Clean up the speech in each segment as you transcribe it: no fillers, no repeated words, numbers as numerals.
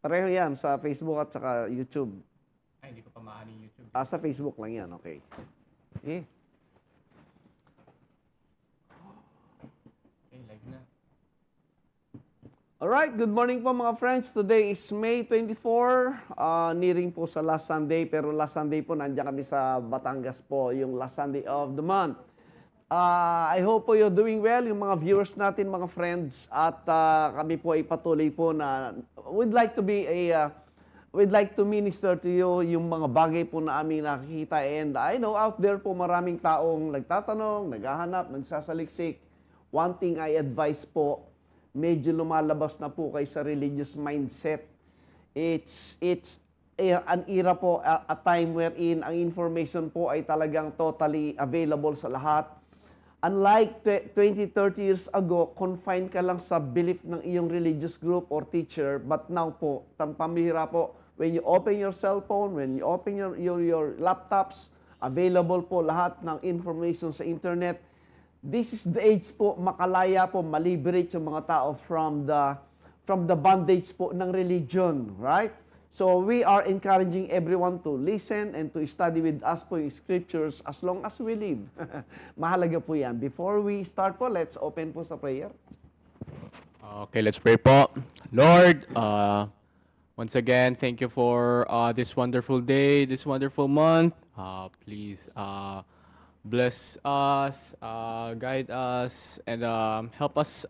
Pareho yan sa Facebook at saka YouTube. Ay, hindi ko pa maano yung YouTube. Sa Facebook lang yan, okay. Eh, Okay, live na. alright, good morning po mga friends. Today is May 24, nearing po sa last Sunday. Pero last Sunday po, nandiyan kami sa Batangas po, yung last Sunday of the month. I hope po you're doing well, yung mga viewers natin, mga friends. At kami po ay patuloy po na we'd like to minister to you yung mga bagay po na aming nakikita. And I know out there po maraming taong nagtatanong, naghahanap, nagsasaliksik. One thing I advise po, medyo lumalabas na po kayo sa religious mindset. It's an era po, a time wherein ang information po ay talagang totally available sa lahat. Unlike 20, 30 years ago, confined ka lang sa belief ng iyong religious group or teacher. But now po, pamihira po, when you open your cell phone, when you open your laptops, available po lahat ng information sa internet. This is the age po, makalaya po, maliberate yung mga tao from the bondage po ng religion, right? So we are encouraging everyone to listen and to study with us po yung scriptures as long as we live. Mahalaga po yan. Before we start po, let's open po sa prayer. Okay, let's pray po. Lord, once again, thank you for this wonderful day, this wonderful month. Please bless us, guide us, and help us,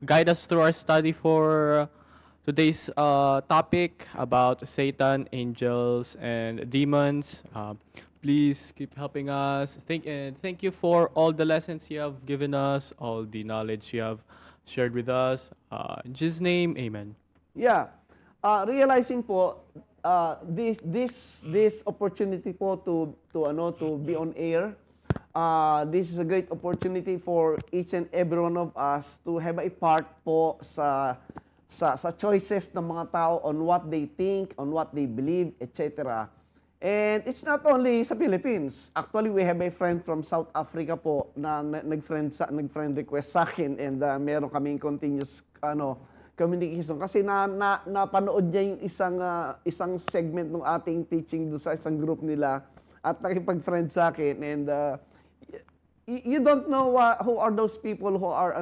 guide us through our study for today's topic about Satan, angels, and demons. Please keep helping us. Thank you for all the lessons you have given us, all the knowledge you have shared with us. In Jesus' name, amen. Yeah. Realizing po this opportunity po to be on air. This is a great opportunity for each and every one of us to have a part po sa choices ng mga tao on what they think, on what they believe, etc. And it's not only sa Philippines. Actually, we have a friend from South Africa po na nag-friend request sa akin, and meron kaming continuous communication kasi napanood niya yung isang segment ng ating teaching do sa isang group nila at nakipag-friend sa akin, and you don't know who are those people who are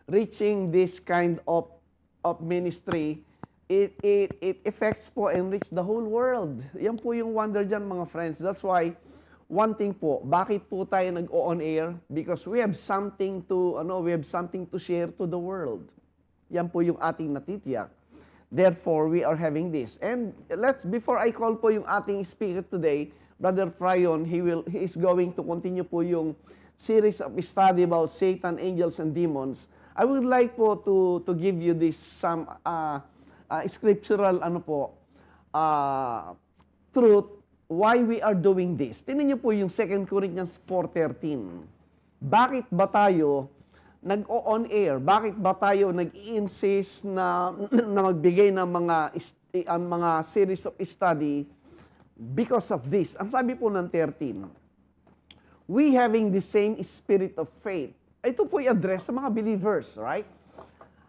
reaching this kind of ministry. It affects po and reach the whole world. Yan po yung wonder dyan, mga friends. That's why one thing po, bakit po tayo nag-on air? Because we have something to share to the world. Yan po yung ating natitiyak. Therefore, we are having this. And before I call po yung ating speaker today, Brother Pryon, he is going to continue po yung series of study about Satan, angels, and demons. I would like po to give you some scriptural truth why we are doing this. Tingnan niyo po yung 2 Corinthians 4:13. Bakit ba tayo nag-on air? Bakit ba tayo nag-i-insist na magbigay ng mga series of study? Because of this. Ang sabi po ng 13, we having the same spirit of faith. Ito po i-address sa mga believers, right?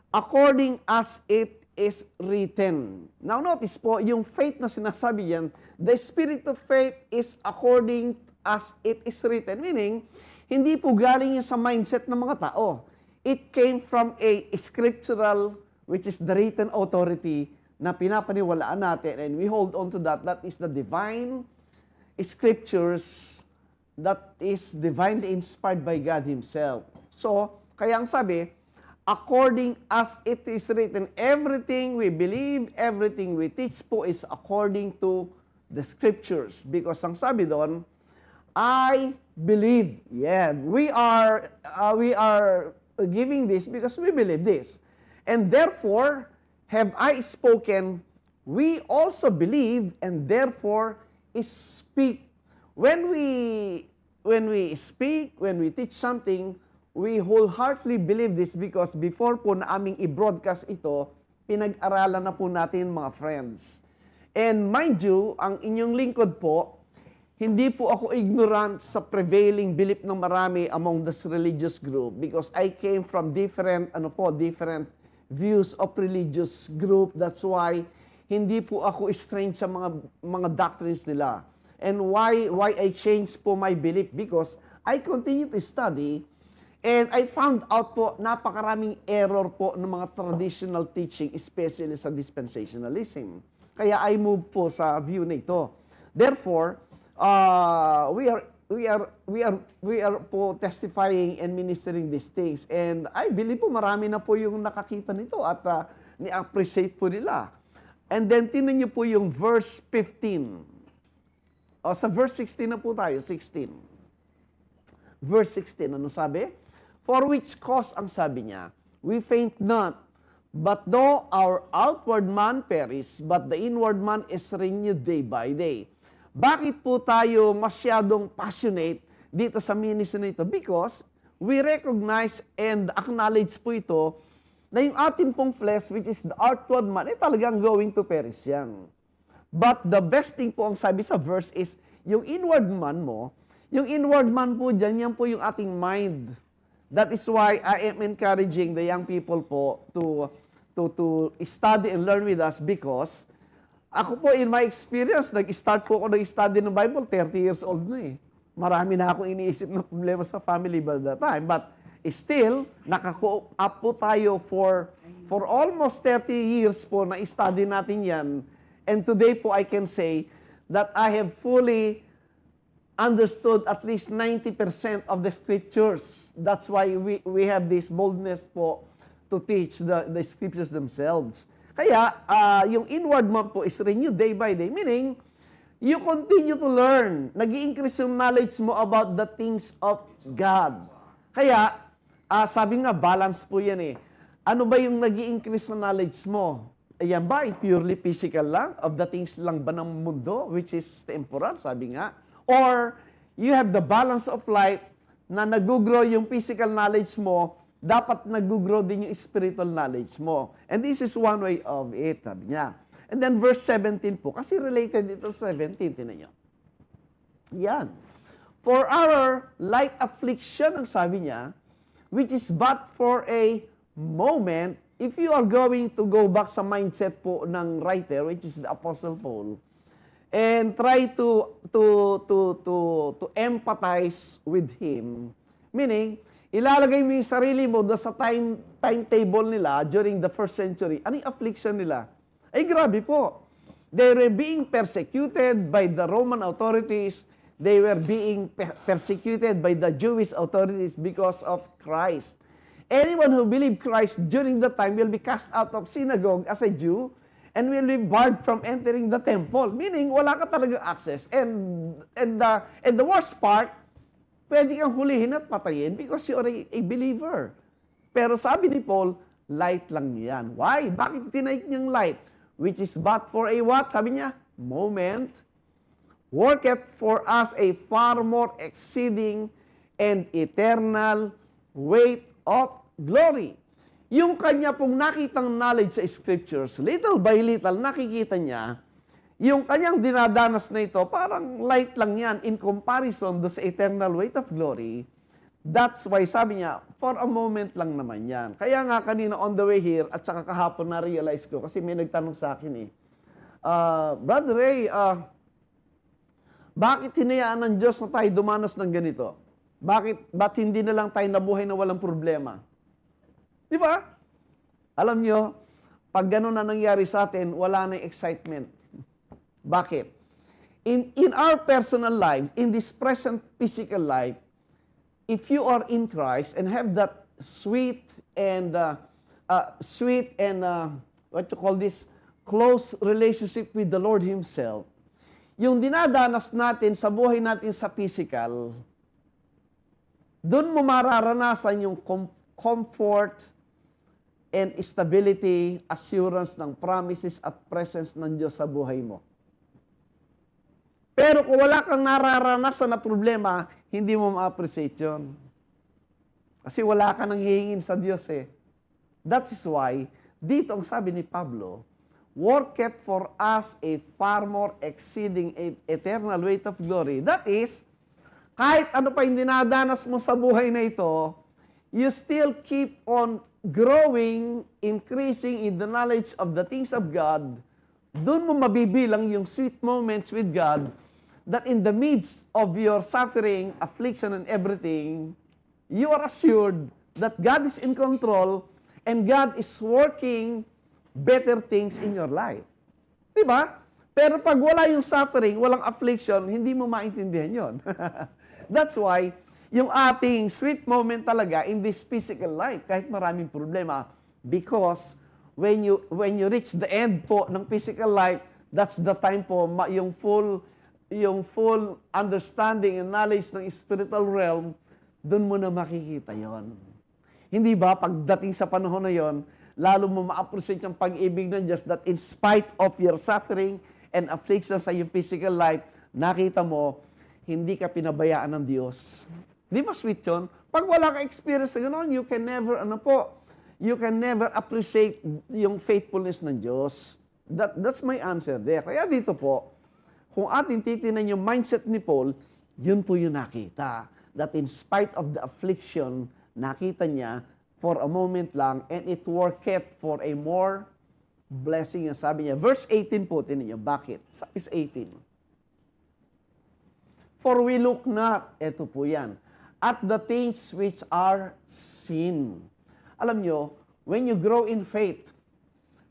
According as it is written. Now notice po, yung faith na sinasabi yan, the spirit of faith is according as it is written. Meaning, hindi po galing yan sa mindset ng mga tao. It came from a scriptural, which is the written authority, na pinapaniwalaan natin, and we hold on to that. That is the divine scriptures that is divinely inspired by God Himself. So, kaya ang sabi, according as it is written, everything we believe, everything we teach po is according to the scriptures. Because ang sabi doon, I believe. Yeah, we are giving this because we believe this. And therefore, have I spoken, we also believe, and therefore speak. When we speak, when we teach something, we wholeheartedly believe this because before po na aming i-broadcast ito, pinag-aralan na po natin, mga friends. And mind you, ang inyong lingkod po, hindi po ako ignorant sa prevailing belief ng marami among this religious group because I came from different views of religious group. That's why hindi po ako strange sa mga doctrines nila. And why I changed po my belief? Because I continue to study and I found out po napakaraming error po ng mga traditional teaching, especially sa dispensationalism. Kaya I move po sa view na ito. Therefore, we are po testifying and ministering these things. And I believe po marami na po yung nakakita nito at ni-appreciate po nila. And then, tingnan niyo po yung verse 15. O, sa verse 16 na po tayo, 16. Verse 16, ano sabi? For which cause, ang sabi niya, we faint not, but though our outward man perish, but the inward man is renewed day by day. Bakit po tayo masyadong passionate dito sa ministry nito? Because we recognize and acknowledge po ito na yung ating pong flesh, which is the outward man, talagang going to perish yan. But the best thing po ang sabi sa verse is, yung inward man mo, yung inward man po dyan, yan po yung ating mind. That is why I am encouraging the young people po to study and learn with us because ako po, in my experience, nag-start po ako nag-study ng Bible, 30 years old na eh. Marami na akong iniisip na problema sa family by that time. But still, naka-cope up po tayo for almost 30 years po na study natin yan. And today po, I can say that I have fully understood at least 90% of the scriptures. That's why we have this boldness po to teach the scriptures themselves. Kaya, yung inward man po is renewed day by day, meaning, you continue to learn. Nag-i-increase yung knowledge mo about the things of God. Kaya, sabi nga, balance po yan eh. Ano ba yung nag-i-increase na knowledge mo? Ayan ba, purely physical lang? Of the things lang ba ng mundo, which is temporal, sabi nga? Or, you have the balance of life na nag-grow yung physical knowledge mo, dapat nag-grow din yung spiritual knowledge mo. And this is one way of it, sabi niya. And then verse 17 po, kasi related ito sa 17, tinan niyo. Yan. For our light affliction, ang sabi niya, which is but for a moment, if you are going to go back sa mindset po ng writer, which is the Apostle Paul, and try to empathize with him, meaning, ilalagay mo yung sarili mo sa timetable nila during the first century. Ano yung affliction nila? Ay, grabe po. They were being persecuted by the Roman authorities. They were being persecuted by the Jewish authorities because of Christ. Anyone who believed Christ during that time will be cast out of synagogue as a Jew and will be barred from entering the temple. Meaning, wala ka talaga access. And the worst part, pwede kang hulihin at patayin because you are a believer. Pero sabi ni Paul, light lang yan. Why? Bakit tinake niyang light? Which is but for a what? Sabi niya, moment. Worketh for us a far more exceeding and eternal weight of glory. Yung kanya pong nakitang knowledge sa scriptures, little by little, nakikita niya, yung kanyang dinadanas na ito, parang light lang yan in comparison do sa eternal weight of glory. That's why sabi niya, for a moment lang naman yan. Kaya nga kanina on the way here, at saka kahapon na-realize ko, kasi may nagtanong sa akin eh, Brother Ray, bakit hinayaan ng Diyos na tayo dumanas ng ganito? Ba't hindi na lang tayo nabuhay na walang problema? Di ba? Alam nyo, pag gano'n na nangyari sa atin, wala na excitement. Bakit? In our personal life, in this present physical life, if you are in Christ and have that sweet and what you call this, close relationship with the Lord Himself, yung dinadanas natin sa buhay natin sa physical, doon mo mararanasan yung comfort and stability, assurance ng promises at presence ng Diyos sa buhay mo. Pero kung wala kang nararanasan na problema, hindi mo ma-appreciate yun. Kasi wala ka nang hihingin sa Diyos eh. That is why, dito ang sabi ni Pablo, worketh for us a far more exceeding eternal weight of glory. That is, kahit ano pa yung dinadanas mo sa buhay na ito, you still keep on growing, increasing in the knowledge of the things of God, doon mo mabibilang yung sweet moments with God that in the midst of your suffering, affliction, and everything, you are assured that God is in control and God is working better things in your life. Diba? Pero pag wala yung suffering, walang affliction, hindi mo maintindihan yon. That's why, yung ating sweet moment talaga in this physical life, kahit maraming problema, because when you reach the end po ng physical life, that's the time po yung full understanding and knowledge ng spiritual realm, doon mo na makikita yon. Hindi ba, pagdating sa panahon na yon, lalo mo ma-appreciate yung pag-ibig ng Diyos that in spite of your suffering and affliction sa iyong physical life, nakita mo, hindi ka pinabayaan ng Diyos. Di ba sweet yun? Pag wala ka experience na gano'n, you can never appreciate yung faithfulness ng Diyos. That's my answer there. Kaya dito po, kung atin titinan yung mindset ni Paul, yun po yung nakita. That in spite of the affliction, nakita niya for a moment lang, and it worketh for a more blessing. Sabi niya, verse 18 po, tinan niyo, bakit? Verse 18. For we look not, eto po yan, at the things which are seen. Alam nyo, when you grow in faith,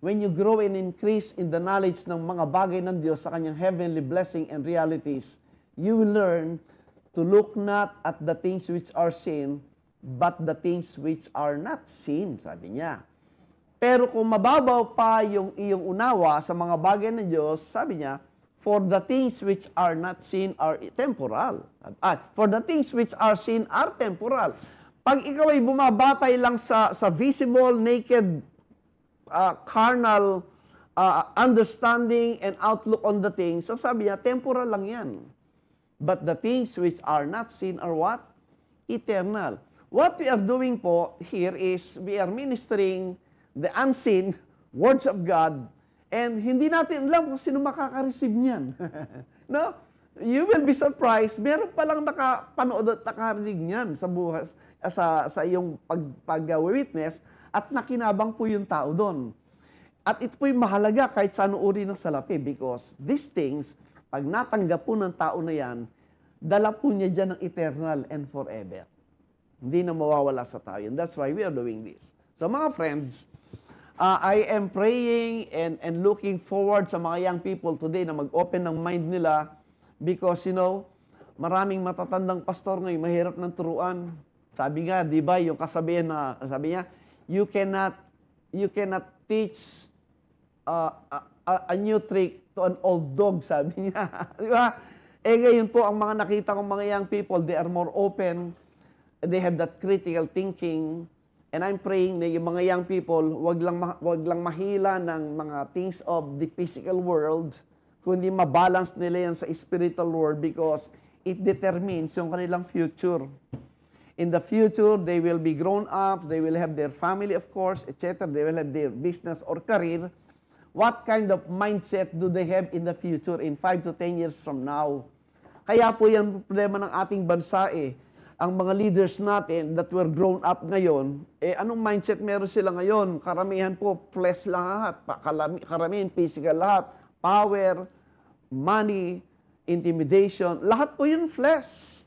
when you grow and increase in the knowledge ng mga bagay ng Diyos sa kanyang heavenly blessing and realities, you will learn to look not at the things which are seen, but the things which are not seen, sabi niya. Pero kung mababaw pa yung iyong unawa sa mga bagay ng Diyos, sabi niya, for the things which are not seen are temporal. For the things which are seen are temporal. Pag ikaw ay bumabatay lang sa visible, naked, carnal understanding and outlook on the things, so sabi niya, temporal lang yan. But the things which are not seen are what? Eternal. What we are doing po here is we are ministering the unseen words of God, and hindi natin alam kung sino makaka-receive niyan. No? You will be surprised. Meron palang nakapanood at nakarinig niyan sa buhay, sa iyong pag-witness, at nakinabang po yung tao doon. At ito po yung mahalaga kahit sa anong uri ng salapi, because these things, pag natanggap po ng tao na yan, dala po niya dyan ng eternal and forever. Hindi na mawawala sa tao yun. That's why we are doing this. So mga friends, I am praying and looking forward sa mga young people today na mag-open ng mind nila, because, maraming matatandang pastor ngayon, mahirap ng turuan. Sabi nga, di ba, yung kasabihan na, sabi niya, you cannot teach a new trick to an old dog, sabi niya. Di ba? Ngayon po, ang mga nakita kong mga young people, they are more open, they have that critical thinking, and I'm praying na yung mga young people, wag lang mahila ng mga things of the physical world, kundi mabalance nila yan sa spiritual world, because it determines yung kanilang future. In the future, they will be grown up, they will have their family, of course, etc. They will have their business or career. What kind of mindset do they have in the future in 5 to 10 years from now? Kaya po yan problema ng ating bansa ang mga leaders natin that were grown up ngayon, anong mindset meron sila ngayon? Karamihan po, flesh lahat. Karamihan, physical lahat. Power, money, intimidation. Lahat po yun flesh.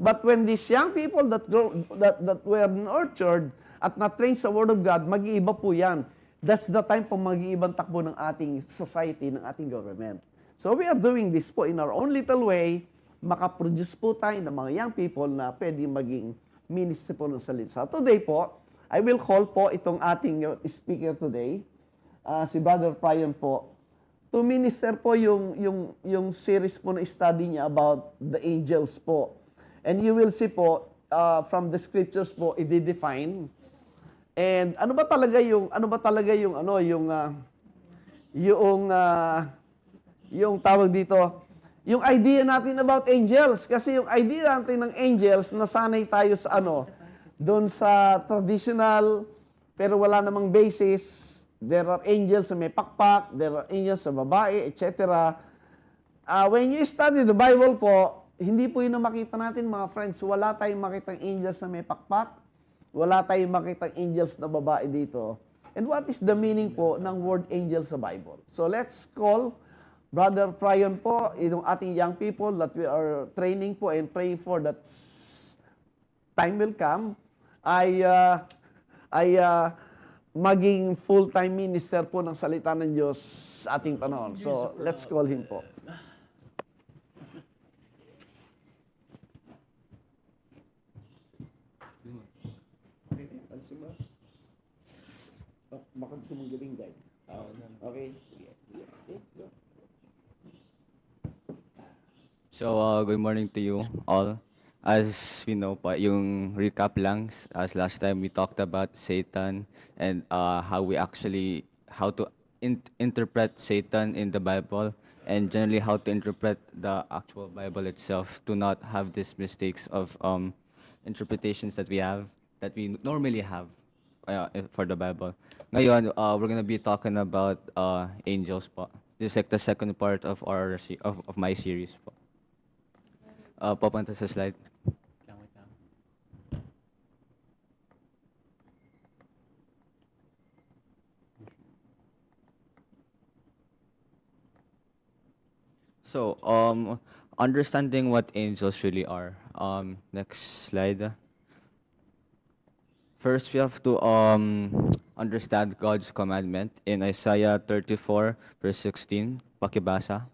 But when these young people that were nurtured at na-trained sa Word of God, mag-iiba po yan. That's the time po mag-iibang takbo ng ating society, ng ating government. So we are doing this po in our own little way, makaproduce po tayo ng mga young people na pwedeng maging ministry po ng salita. Today po, I will call po itong ating speaker today, si Brother Prion po, to minister po yung series po na study niya about the angels po. And you will see po, from the scriptures po, i-define. And ano ba talaga yung tawag dito, yung idea natin about angels. Kasi yung idea natin ng angels, nasanay tayo sa doon sa traditional, pero wala namang basis. There are angels na may pakpak, there are angels sa babae, etc. When you study the Bible po, hindi po yun ang makita natin, mga friends. Wala tayong makitang angels na may pakpak. Wala tayong makitang angels na babae dito. And what is the meaning po ng word angel sa Bible? So let's call Brother Pryon po, itong ating young people that we are training po and praying for that time will come, ay maging full-time minister po ng salita ng Diyos sa ating panahon. So let's call him po. Baka gusto mong gawing guide. Okay? So, good morning to you all. As we know pa, yung recap lang, as last time we talked about Satan and how to interpret Satan in the Bible and generally how to interpret the actual Bible itself to not have these mistakes of interpretations that we normally have for the Bible. Ngayon, we're gonna be talking about angels po. This is like the second part of of my series po. Papunta sa slide. So, understanding what angels really are. Next slide. First, we have to understand God's commandment in Isaiah 34, verse 16. Pakibasa.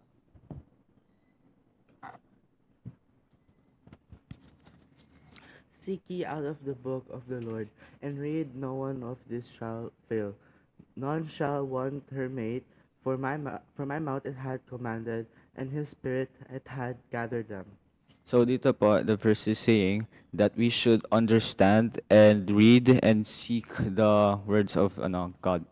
Seek ye out of the book of the Lord, and read, no one of this shall fail. None shall want her mate, for my mouth it had commanded, and his spirit it had gathered them. So dito po, the verse is saying that we should understand and read and seek the words of God.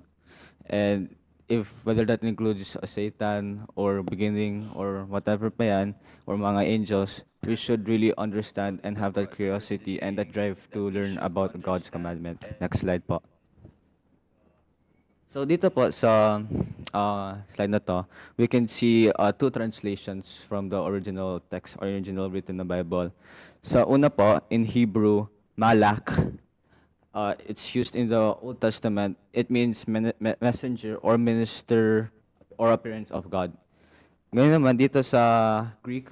And if whether that includes Satan or beginning or whatever pa yan, or mga angels, we should really understand and have that curiosity and that drive to learn about God's commandment. Next slide po. So dito po sa slide na to, we can see two translations from the original text, original written na Bible. Sa una po, in Hebrew, malak. It's used in the Old Testament. It means messenger or minister or appearance of God. Ngayon naman dito sa Greek,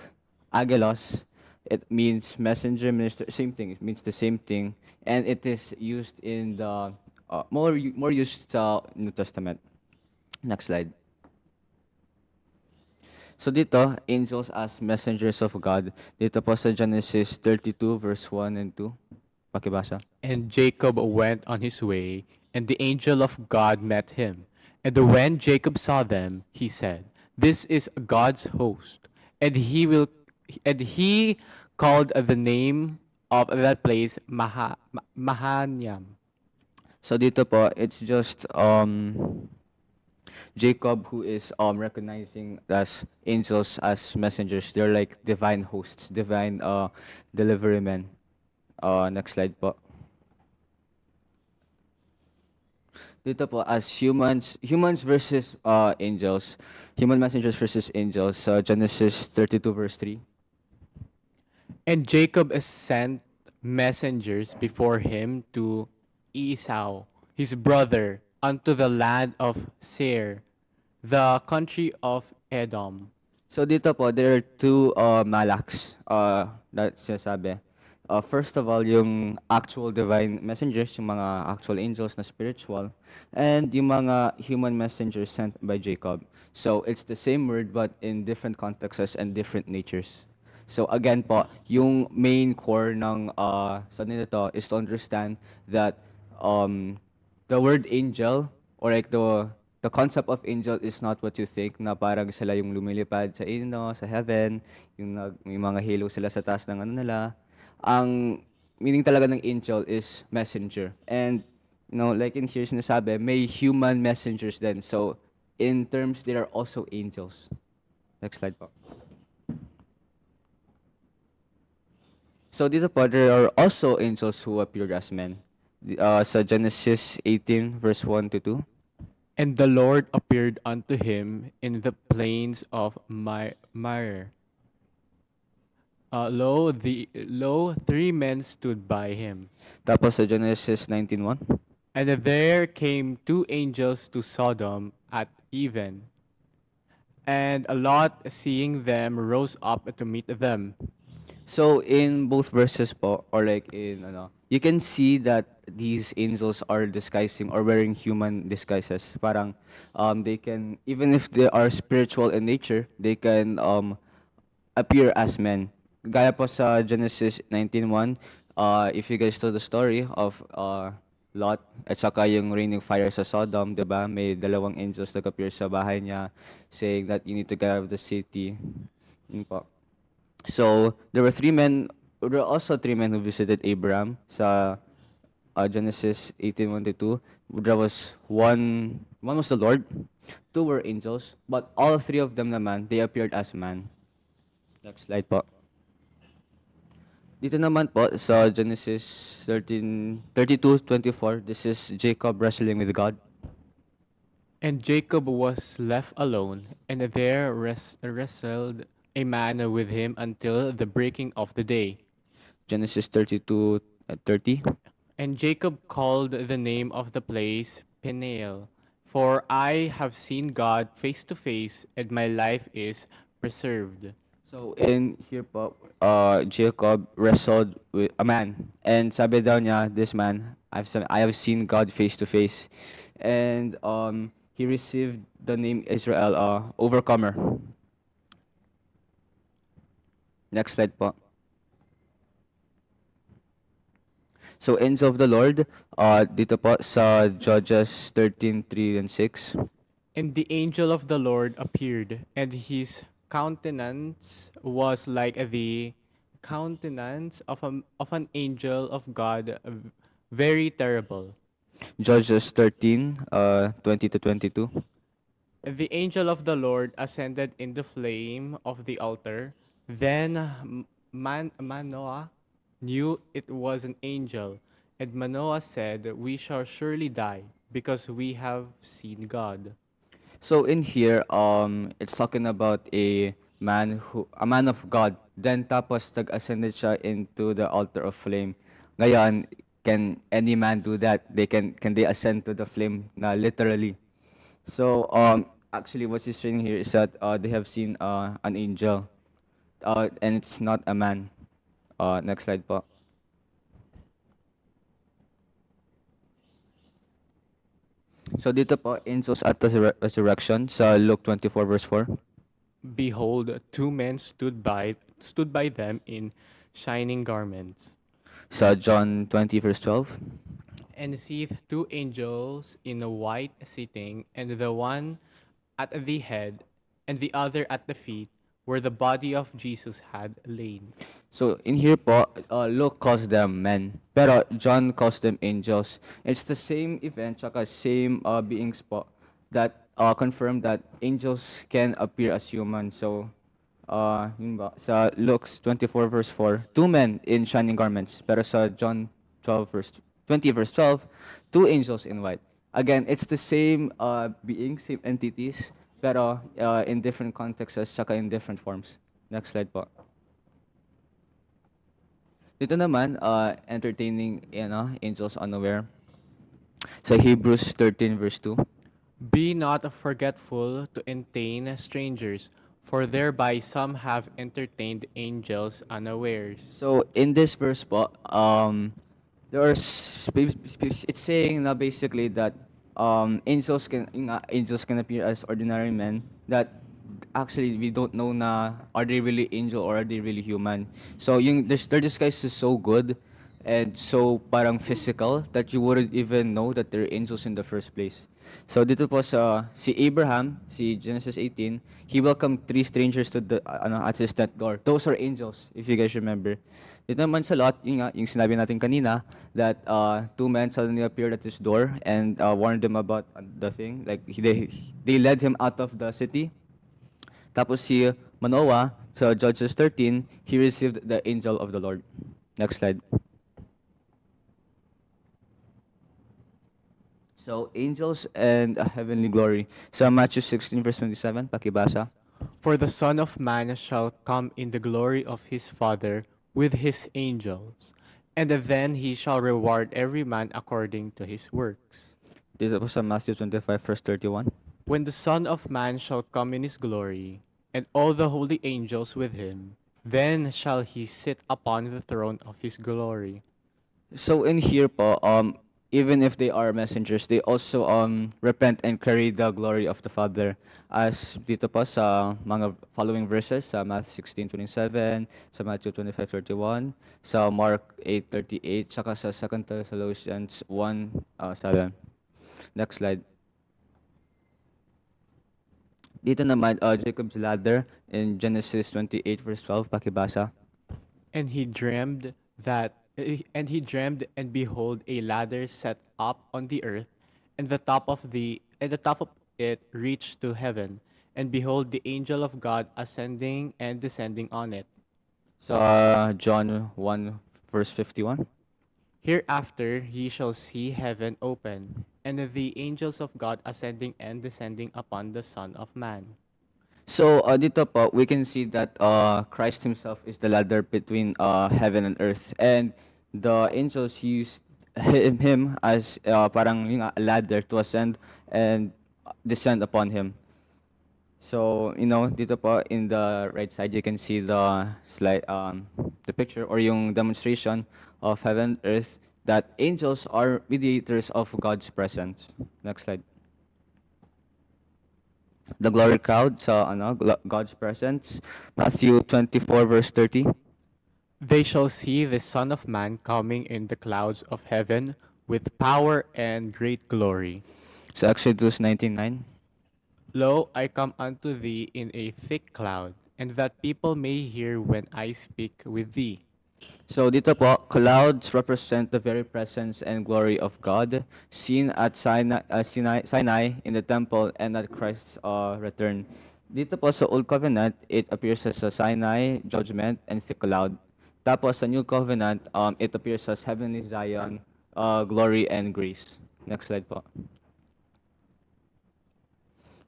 angelos, it means messenger, minister, same thing. It means the same thing, and it is used in the more used sa New Testament. Next slide. So dito, angels as messengers of God. Dito po sa Genesis 32 verse 1 and 2. Pakibasa. And Jacob went on his way, and the angel of God met him. And when Jacob saw them, he said, "This is God's host." And he called the name of that place Mahanaim. So dito po, it's just Jacob who is recognizing as angels as messengers. They're like divine hosts, divine delivery men. Next slide po. Dito po, as humans versus angels, human messengers versus angels, Genesis 32 verse 3. And Jacob sent messengers before him to Esau, his brother, unto the land of Seir, the country of Edom. So dito po, there are two malaks that sinasabi. First of all, yung actual divine messengers, yung mga actual angels na spiritual, and yung mga human messengers sent by Jacob. So it's the same word but in different contexts and different natures. So again po, yung main core ng sa nito is to understand that the word angel or like the concept of angel is not what you think na parang sila yung lumilipad sa sa heaven, may mga halo sila sa taas ng nila. Ang meaning talaga ng angel is messenger. And like in here sinasabi, may human messengers then. So in terms, they are also angels. Next slide po. So dito po, there are also angels who appeared as men. Sa Genesis 18 verse 1 to 2. And the Lord appeared unto him in the plains of Meir, lo, 3 men stood by him. Tapos sa Genesis 19:1. And there came 2 angels to Sodom at even. And Lot, seeing them, rose up to meet them. So in both verses po, or like in ano, you can see that these angels are disguising or wearing human disguises. Parang they can, even if they are spiritual in nature, they can appear as men. Gaya po sa Genesis 19:1, if you guys know the story of Lot at saka yung raining fire sa Sodom, 'di ba? May dalawang angels nag-appear sa bahay niya saying that you need to get out of the city. Yun po. So there were 3 men. There were also 3 men who visited Abraham sa Genesis 18:1 to 2. There was one. One was the Lord. 2 were angels, but all 3 of them naman they appeared as man. Next slide po. Dito naman po sa Genesis 32:24. This is Jacob wrestling with God. And Jacob was left alone, and there wrestled a man with him until the breaking of the day. Genesis 32:30. And Jacob called the name of the place Peniel, for I have seen God face to face, and my life is preserved. So in here po, Jacob wrestled with a man, and sabi daw niya, this man, I have seen God face to face, and he received the name Israel, overcomer. Next slide po. So angel of the Lord, dito po sa Judges 13:3 and 6. And the angel of the Lord appeared, and his countenance was like the countenance of an angel of God, very terrible. Judges 13:20 to 22. The angel of the Lord ascended in the flame of the altar. Then Manoah knew it was an angel, and Manoah said, "We shall surely die, because we have seen God." So in here, it's talking about a man of God. Then tapos nag-ascended siya into the altar of flame. Ngayon, can any man do that? Can they ascend to the flame na literally? So actually what he's saying here is that they have seen an angel. And it's not a man. Next slide po. So dito po, angels at the resurrection sa Luke 24 verse 4. Behold, 2 men stood by them in shining garments, Sa John 20 verse 12. and seeth 2 angels in a white sitting, and the one at the head, and the other at the feet, where the body of Jesus had lain. So in here po, Luke calls them men, pero John calls them angels. It's the same event, tsaka same beings po that confirm that angels can appear as humans. So yun ba, sa Luke 24 verse 4, 2 men in shining garments, pero sa John 20 verse 12, 2 angels in white. Again, it's the same beings, same entities, pero in different contexts, tsaka in different forms. Next slide po. Dito naman, entertaining angels unaware. Sa Hebrews 13 verse 2. Be not forgetful to entertain strangers, for thereby some have entertained angels unawares. So in this verse po, it's saying na basically that angels can appear as ordinary men, that actually we don't know na are they really angel or are they really human. So their disguise is so good and so parang physical that you wouldn't even know that they're angels in the first place. So dito po sa si Abraham, si Genesis 18, he welcomed 3 strangers to the at his tent door. Those are angels, if you guys remember. Dito naman sa Lot, yung sinabi natin kanina, that 2 men suddenly appeared at his door and warned him about the thing. Like they led him out of the city. Tapos si Manoah, sa Judges 13, he received the angel of the Lord. Next slide. So, angels and a heavenly glory. Sa Matthew 16 verse 27, pakibasa. For the Son of Man shall come in the glory of his Father with his angels, and then he shall reward every man according to his works. Dito po sa Matthew 25, verse 31. When the Son of Man shall come in his glory, and all the holy angels with him, then shall he sit upon the throne of his glory. So in here po, even if they are messengers, they also repent and carry the glory of the Father. As dito po sa mga following verses, sa Matthew 16:27, sa Matthew 25:31, sa Mark 8:38, saka sa 2 Thessalonians 1:7. Next slide. Dito naman, Jacob's ladder in Genesis 28 verse 12, pakibasa. And he dreamed and behold a ladder set up on the earth, and the top of it reached to heaven, and behold the angel of God ascending and descending on it. Sa John 1 verse 51. Hereafter ye shall see heaven open, and the angels of God ascending and descending upon the Son of Man. So dito po, we can see that Christ himself is the ladder between heaven and earth. And the angels used him as parang yung ladder to ascend and descend upon him. So, dito po in the right side, you can see the slide, the picture or yung demonstration of heaven and earth that angels are mediators of God's presence. Next slide. The glory crowd sa God's presence. Matthew 24 verse 30. They shall see the Son of Man coming in the clouds of heaven with power and great glory. Sa Exodus 19:9. Lo, I come unto thee in a thick cloud, and that people may hear when I speak with thee. So dito po, clouds represent the very presence and glory of God seen at Sinai in the temple and at Christ's return. Dito po sa Old Covenant, it appears as a Sinai, judgment, and thick cloud. Tapos sa New Covenant, it appears as heavenly Zion, glory, and grace. Next slide po.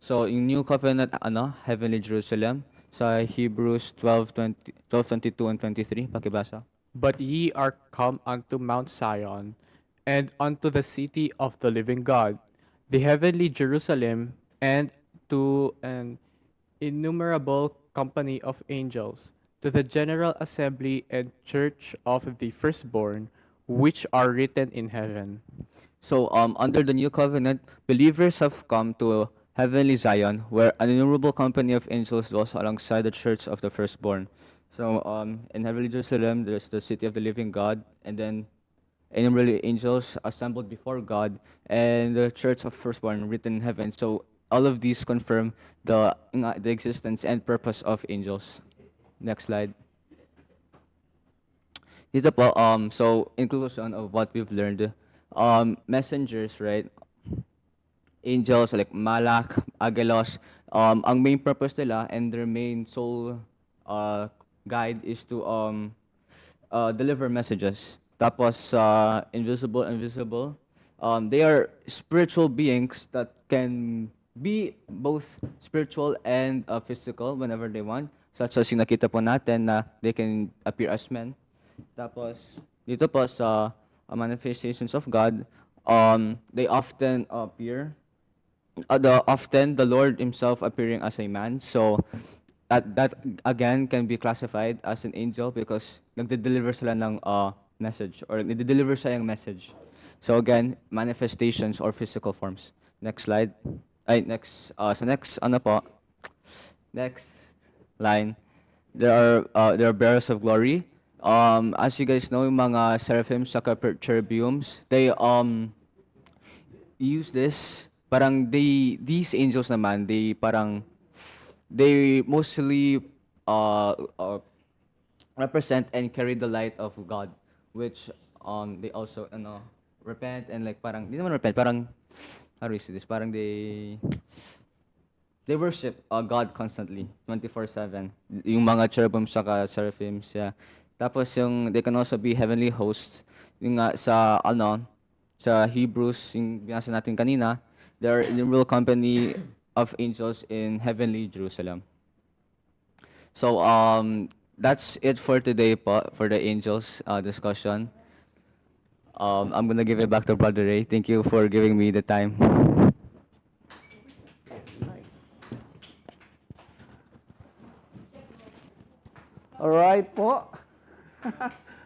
So in New Covenant, heavenly Jerusalem, sa Hebrews 12:22 and 23, pakibasa. But ye are come unto Mount Zion, and unto the city of the living God, the heavenly Jerusalem, and to an innumerable company of angels, to the general assembly and church of the firstborn, which are written in heaven. So under the New Covenant, believers have come to heavenly Zion, where an innumerable company of angels dwells alongside the church of the firstborn. So in heavenly Jerusalem, there's the city of the living God, and then innumerable angels assembled before God, and the church of firstborn written in heaven. So all of these confirm the existence and purpose of angels. Next slide. Dito po, so in conclusion of what we've learned, messengers, right? Angels like Malak, Agelos, ang main purpose nila and their main sole guide is to deliver messages. Tapos invisible, they are spiritual beings that can be both spiritual and physical whenever they want. Such as yung nakita po natin na they can appear as men. Tapos dito po sa manifestations of God, they often appear often the Lord himself appearing as a man. So that again can be classified as an angel because nagde-deliver sila ng message or nagde-deliver siya yung message. So again, manifestations or physical forms. Next slide. Next line. There are bearers of glory. As you guys know, yung mga seraphim saka cherubims, they use this. Parang these angels naman, they mostly represent and carry the light of God, which they also repent and like parang hindi naman repent, parang how do you see this? Parang they worship God constantly, 24/7. Yung mga cherubim saka seraphims, yeah. Tapos they can also be heavenly hosts. Yung sa Hebrews, yung binasa natin kanina, there are innumerable company of angels in heavenly Jerusalem. So that's it for today po, for the angels discussion. I'm gonna give it back to Brother Ray. Thank you for giving me the time. Nice. Alright po.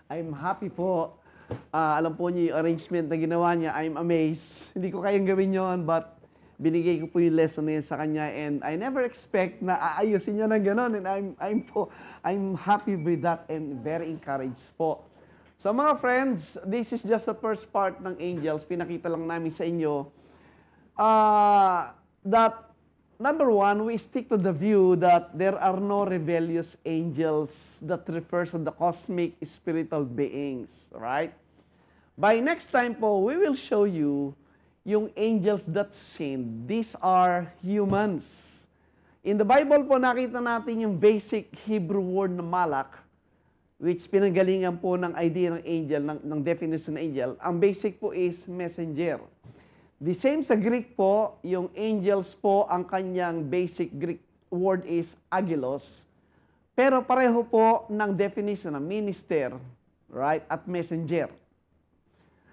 I'm happy po. Alam po niyo yung arrangement na ginawa niya. I'm amazed. Hindi ko kayang gawin yon, but binigay ko po yung lesson na yun sa kanya, and I never expect na aayusin niya ng gano'n, and I'm happy with that and very encouraged po. So mga friends, this is just the first part ng angels. Pinakita lang namin sa inyo that number one, we stick to the view that there are no rebellious angels that refers to the cosmic spiritual beings, right? By next time po, we will show you yung angels that sinned. These are humans. In the Bible po, nakita natin yung basic Hebrew word na malak, which pinanggalingan po ng idea ng angel, ng definition ng angel. Ang basic po is messenger. The same sa Greek po, yung angels po, ang kanyang basic Greek word is agilos. Pero pareho po ng definition ng minister, right, at messenger.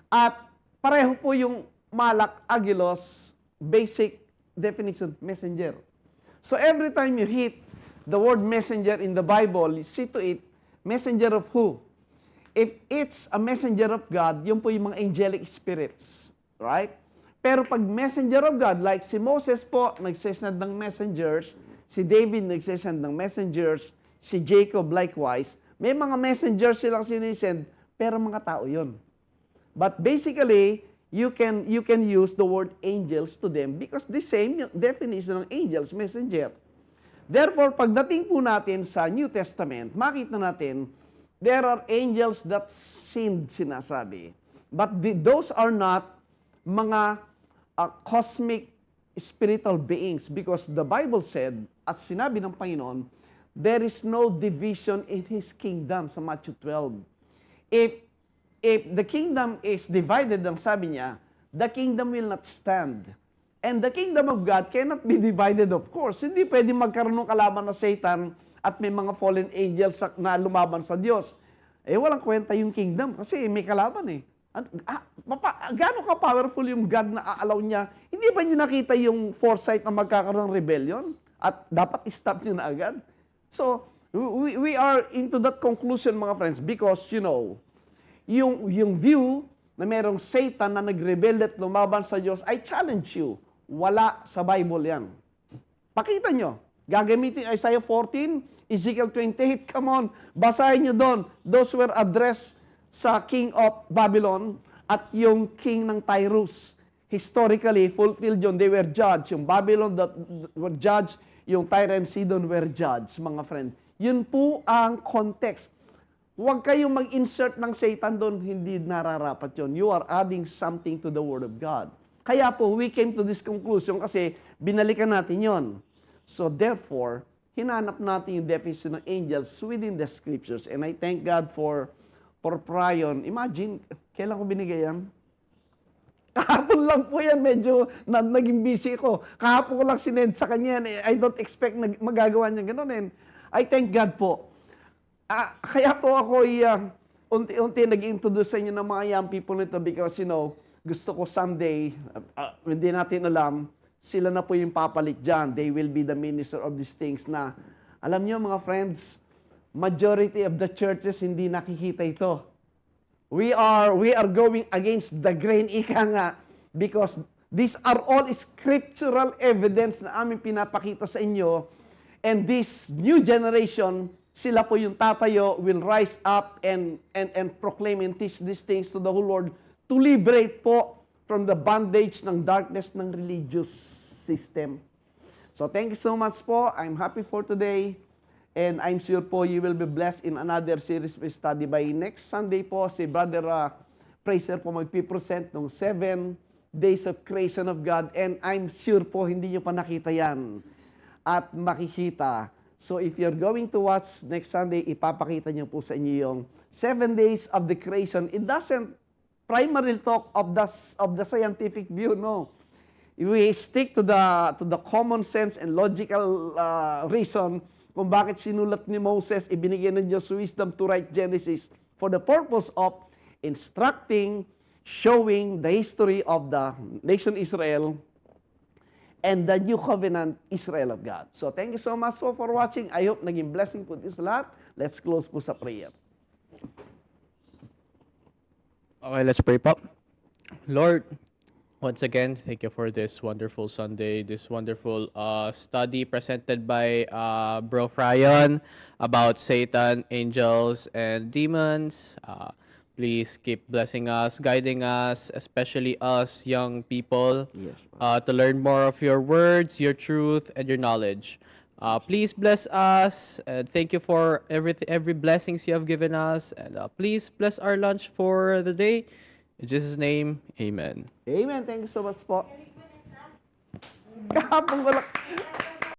At pareho po yung malak, agilos, basic definition, messenger. So every time you hit the word messenger in the Bible, you see to it, messenger of who? If it's a messenger of God, yun po yung mga angelic spirits, right? Pero pag messenger of God, like si Moses po, nagsesend ng messengers, si David nagsesend ng messengers, si Jacob likewise, may mga messengers silang sinisend, pero mga tao yun. But basically, you can use the word angels to them because the same definition ng angels, messenger. Therefore, pagdating po natin sa New Testament, makita natin, there are angels that sinned, sinasabi. But those are not mga cosmic spiritual beings because the Bible said, at sinabi ng Panginoon, there is no division in His kingdom sa Matthew 12. If the kingdom is divided, ang sabi niya, the kingdom will not stand. And the kingdom of God cannot be divided, of course. Hindi pwede magkaroon ng kalaban na Satan at may mga fallen angels na lumaban sa Diyos. Walang kwenta yung kingdom kasi may kalaban eh. Gaano ka-powerful yung God na aalaw niya? Hindi ba niyo nakita yung foresight na magkakaroon ng rebellion? At dapat i-stop niyo na agad? So, we are into that conclusion, mga friends, because, you know, yung view na merong Satan na nag-rebel at lumaban sa Diyos, I challenge you, wala sa Bible yan. Pakita nyo. Gagamitin Isaiah 14, Ezekiel 28, come on, basahin nyo doon. Those were addressed sa king of Babylon at yung king ng Tyrus. Historically, fulfilled yun. They were judged. Yung Babylon that were judged, yung Tyre and Sidon were judged, mga friend. Yun po ang context. Huwag kayong mag-insert ng Satan doon, hindi nararapat yun. You are adding something to the Word of God. Kaya po, we came to this conclusion kasi binalikan natin yon. So therefore, hinanap natin yung definition ng angels within the Scriptures. And I thank God for Prion. Imagine, kailan ko binigay yan? Kahapon lang po yan, medyo naging busy ko. Kahapon ko lang sinend sa kanya. I don't expect na magagawa niya ganun. And I thank God po. Kaya po ako unti-unti nag-introduce sa inyo ng mga young people nito because, you know, gusto ko someday, hindi natin alam, sila na po yung papalit dyan. They will be the minister of these things na, alam niyo mga friends, majority of the churches hindi nakikita ito. We are going against the grain, ika nga, because these are all scriptural evidence na aming pinapakita sa inyo. And this new generation, sila po yung tatayo, will rise up and proclaim and teach these things to the whole Lord to liberate po from the bondage ng darkness ng religious system. So thank you so much po. I'm happy for today. And I'm sure po you will be blessed in another series we study. By next Sunday po, si Brother Fraser po magpipresent ng 7 days of creation of God. And I'm sure po hindi nyo pa nakita yan at makikita. So if you're going to watch next Sunday, ipapakita nyo po sa inyo yung 7 days of the creation. It doesn't primarily talk of the scientific view, no. We stick to the common sense and logical reason kung bakit sinulat ni Moses, ibinigay ng Diyos wisdom to write Genesis for the purpose of instructing, showing the history of the nation Israel and the new covenant Israel of God. So thank you so much for watching. I hope naging blessing po this lahat. Let's close po sa prayer. Okay, let's pray po. Lord, once again, thank you for this wonderful Sunday, this wonderful study presented by Bro Fryon about Satan, angels, and demons. Please keep blessing us, guiding us, especially us young people, Yes. to learn more of your words, your truth, and your knowledge. Please bless us, and thank you for every blessings you have given us, and please bless our lunch for the day. In Jesus' name, amen. Amen. Thank you so much po. Kahapon ko lang.